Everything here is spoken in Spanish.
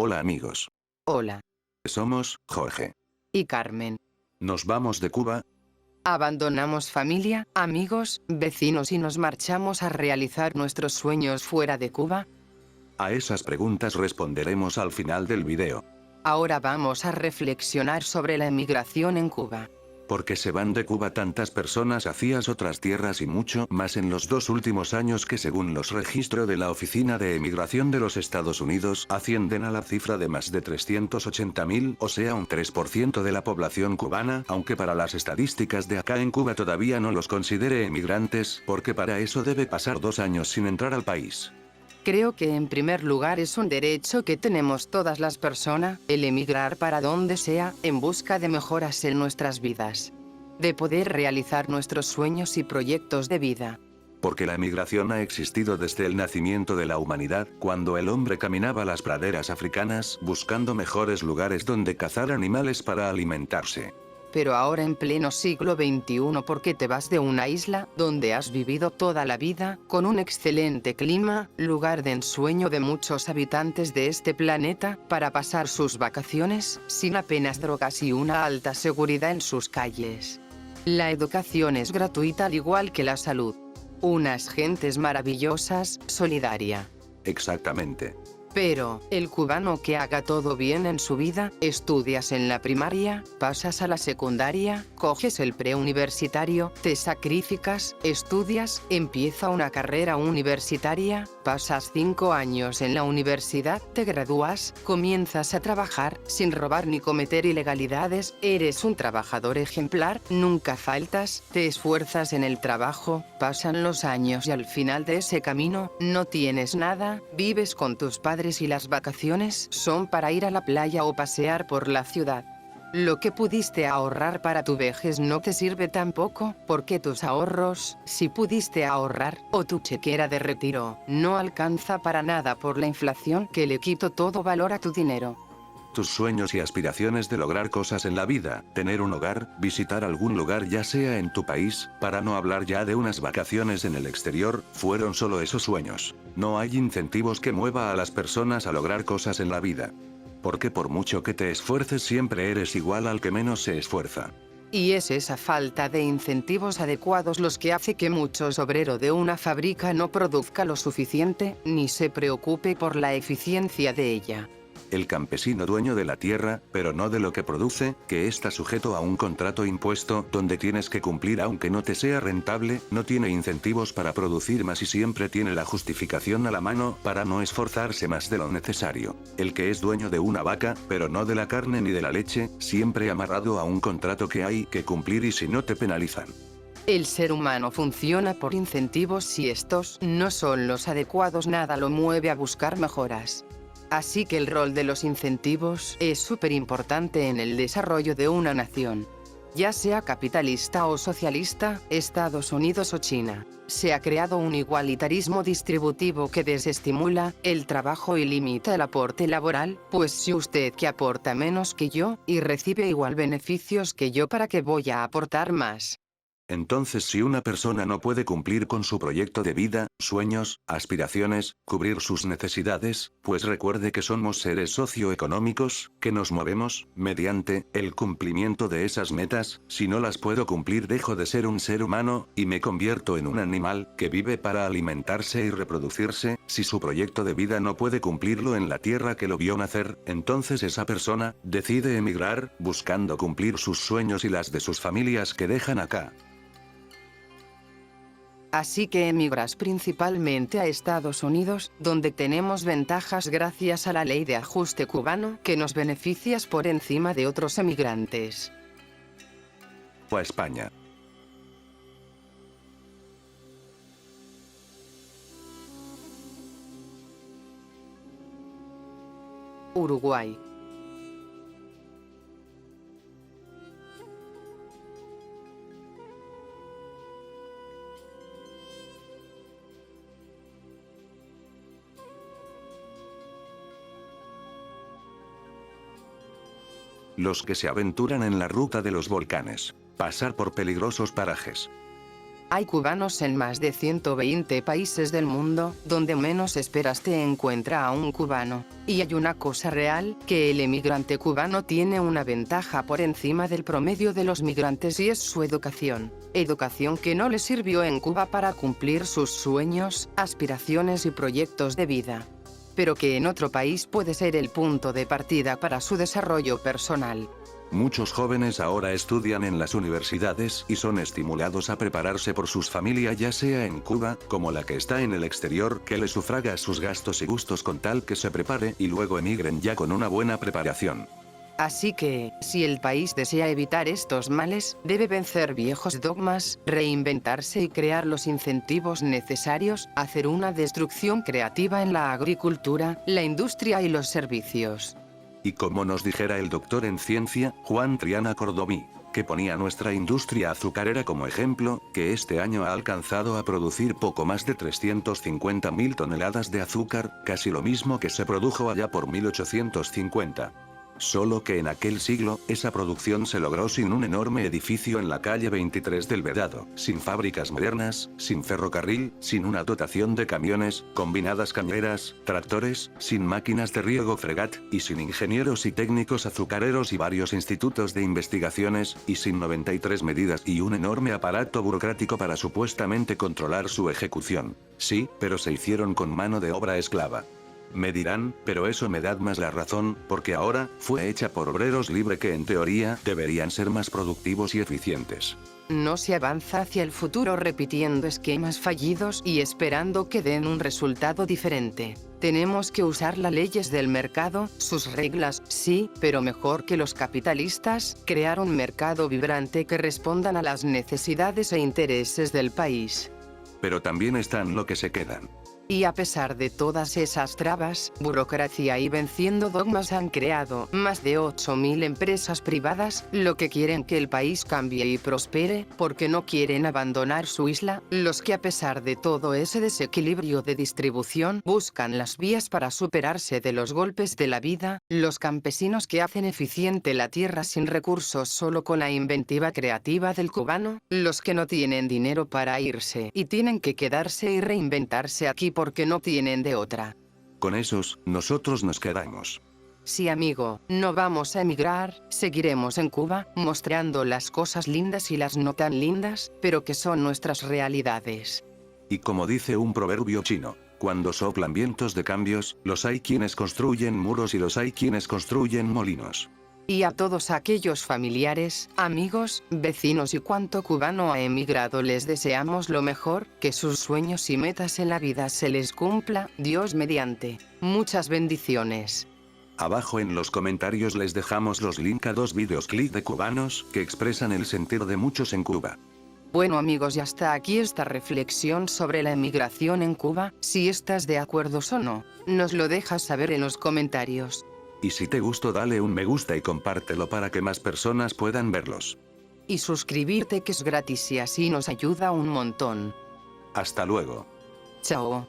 Hola amigos. Hola. Somos Jorge. Y Carmen. Nos vamos de Cuba. Abandonamos familia, amigos, vecinos y nos marchamos a realizar nuestros sueños fuera de Cuba. A esas preguntas responderemos al final del video. Ahora vamos a reflexionar sobre la emigración en Cuba. ¿Por qué se van de Cuba tantas personas hacia otras tierras y mucho más en los 2 últimos años que según los registros de la Oficina de Emigración de los Estados Unidos ascienden a la cifra de más de 380.000, o sea un 3% de la población cubana, aunque para las estadísticas de acá en Cuba todavía no los considere emigrantes, porque para eso debe pasar 2 años sin entrar al país? Creo que en primer lugar es un derecho que tenemos todas las personas, el emigrar para donde sea, en busca de mejoras en nuestras vidas. De poder realizar nuestros sueños y proyectos de vida. Porque la emigración ha existido desde el nacimiento de la humanidad, cuando el hombre caminaba las praderas africanas buscando mejores lugares donde cazar animales para alimentarse. Pero ahora en pleno siglo XXI, ¿por qué te vas de una isla donde has vivido toda la vida, con un excelente clima, lugar de ensueño de muchos habitantes de este planeta, para pasar sus vacaciones, sin apenas drogas y una alta seguridad en sus calles? La educación es gratuita al igual que la salud. Unas gentes maravillosas, solidaria. Exactamente. Pero, el cubano que haga todo bien en su vida, estudias en la primaria, pasas a la secundaria, coges el preuniversitario, te sacrificas, estudias, empieza una carrera universitaria, pasas 5 años en la universidad, te gradúas, comienzas a trabajar, sin robar ni cometer ilegalidades, eres un trabajador ejemplar, nunca faltas, te esfuerzas en el trabajo, pasan los años y al final de ese camino, no tienes nada, vives con tus padres y las vacaciones son para ir a la playa o pasear por la ciudad. Lo que pudiste ahorrar para tu vejez no te sirve tampoco, porque tus ahorros, si pudiste ahorrar, o tu chequera de retiro, no alcanza para nada por la inflación que le quitó todo valor a tu dinero. Tus sueños y aspiraciones de lograr cosas en la vida, tener un hogar, visitar algún lugar ya sea en tu país, para no hablar ya de unas vacaciones en el exterior, fueron solo esos sueños. No hay incentivos que mueva a las personas a lograr cosas en la vida. Porque por mucho que te esfuerces siempre eres igual al que menos se esfuerza. Y es esa falta de incentivos adecuados los que hace que muchos obreros de una fábrica no produzca lo suficiente, ni se preocupe por la eficiencia de ella. El campesino dueño de la tierra, pero no de lo que produce, que está sujeto a un contrato impuesto donde tienes que cumplir aunque no te sea rentable, no tiene incentivos para producir más y siempre tiene la justificación a la mano para no esforzarse más de lo necesario. El que es dueño de una vaca, pero no de la carne ni de la leche, siempre amarrado a un contrato que hay que cumplir y si no te penalizan. El ser humano funciona por incentivos, si estos no son los adecuados nada lo mueve a buscar mejoras. Así que el rol de los incentivos es súper importante en el desarrollo de una nación. Ya sea capitalista o socialista, Estados Unidos o China, se ha creado un igualitarismo distributivo que desestimula el trabajo y limita el aporte laboral, pues si usted que aporta menos que yo, y recibe igual beneficios que yo, ¿para qué voy a aportar más? Entonces si una persona no puede cumplir con su proyecto de vida, sueños, aspiraciones, cubrir sus necesidades, pues recuerde que somos seres socioeconómicos, que nos movemos, mediante, el cumplimiento de esas metas, si no las puedo cumplir dejo de ser un ser humano, y me convierto en un animal, que vive para alimentarse y reproducirse, si su proyecto de vida no puede cumplirlo en la tierra que lo vio nacer, entonces esa persona, decide emigrar, buscando cumplir sus sueños y las de sus familias que dejan acá. Así que emigras principalmente a Estados Unidos, donde tenemos ventajas gracias a la ley de ajuste cubano, que nos beneficias por encima de otros emigrantes. O a España. Uruguay. Los que se aventuran en la ruta de los volcanes. Pasar por peligrosos parajes. Hay cubanos en más de 120 países del mundo, donde menos esperas te encuentra a un cubano. Y hay una cosa real, que el emigrante cubano tiene una ventaja por encima del promedio de los migrantes y es su educación. Educación que no le sirvió en Cuba para cumplir sus sueños, aspiraciones y proyectos de vida, pero que en otro país puede ser el punto de partida para su desarrollo personal. Muchos jóvenes ahora estudian en las universidades y son estimulados a prepararse por sus familias, ya sea en Cuba, como la que está en el exterior, que le sufraga sus gastos y gustos con tal que se prepare y luego emigren ya con una buena preparación. Así que, si el país desea evitar estos males, debe vencer viejos dogmas, reinventarse y crear los incentivos necesarios, hacer una destrucción creativa en la agricultura, la industria y los servicios. Y como nos dijera el doctor en ciencia, Juan Triana Cordomí, que ponía nuestra industria azucarera como ejemplo, que este año ha alcanzado a producir poco más de 350.000 toneladas de azúcar, casi lo mismo que se produjo allá por 1850. Solo que en aquel siglo, esa producción se logró sin un enorme edificio en la calle 23 del Vedado, sin fábricas modernas, sin ferrocarril, sin una dotación de camiones, combinadas cañeras, tractores, sin máquinas de riego fregat, y sin ingenieros y técnicos azucareros y varios institutos de investigaciones, y sin 93 medidas y un enorme aparato burocrático para supuestamente controlar su ejecución. Sí, pero se hicieron con mano de obra esclava. Me dirán, pero eso me da más la razón, porque ahora, fue hecha por obreros libres que en teoría, deberían ser más productivos y eficientes. No se avanza hacia el futuro repitiendo esquemas fallidos y esperando que den un resultado diferente. Tenemos que usar las leyes del mercado, sus reglas, sí, pero mejor que los capitalistas, crear un mercado vibrante que respondan a las necesidades e intereses del país. Pero también están lo que se quedan. Y a pesar de todas esas trabas, burocracia y venciendo dogmas han creado más de 8.000 empresas privadas, lo que quieren que el país cambie y prospere, porque no quieren abandonar su isla, los que a pesar de todo ese desequilibrio de distribución, buscan las vías para superarse de los golpes de la vida, los campesinos que hacen eficiente la tierra sin recursos solo con la inventiva creativa del cubano, los que no tienen dinero para irse y tienen que quedarse y reinventarse aquí porque no tienen de otra. Con esos, nosotros nos quedamos. Sí, amigo, no vamos a emigrar, seguiremos en Cuba, mostrando las cosas lindas y las no tan lindas, pero que son nuestras realidades. Y como dice un proverbio chino, cuando soplan vientos de cambios, los hay quienes construyen muros y los hay quienes construyen molinos. Y a todos aquellos familiares, amigos, vecinos y cuanto cubano ha emigrado les deseamos lo mejor, que sus sueños y metas en la vida se les cumpla, Dios mediante. Muchas bendiciones. Abajo en los comentarios les dejamos los links a 2 videoclips de cubanos que expresan el sentir de muchos en Cuba. Bueno amigos, y hasta aquí esta reflexión sobre la emigración en Cuba. Si estás de acuerdo o no, nos lo dejas saber en los comentarios. Y si te gustó, dale un me gusta y compártelo para que más personas puedan verlos. Y suscribirte, que es gratis y así nos ayuda un montón. Hasta luego. Chao.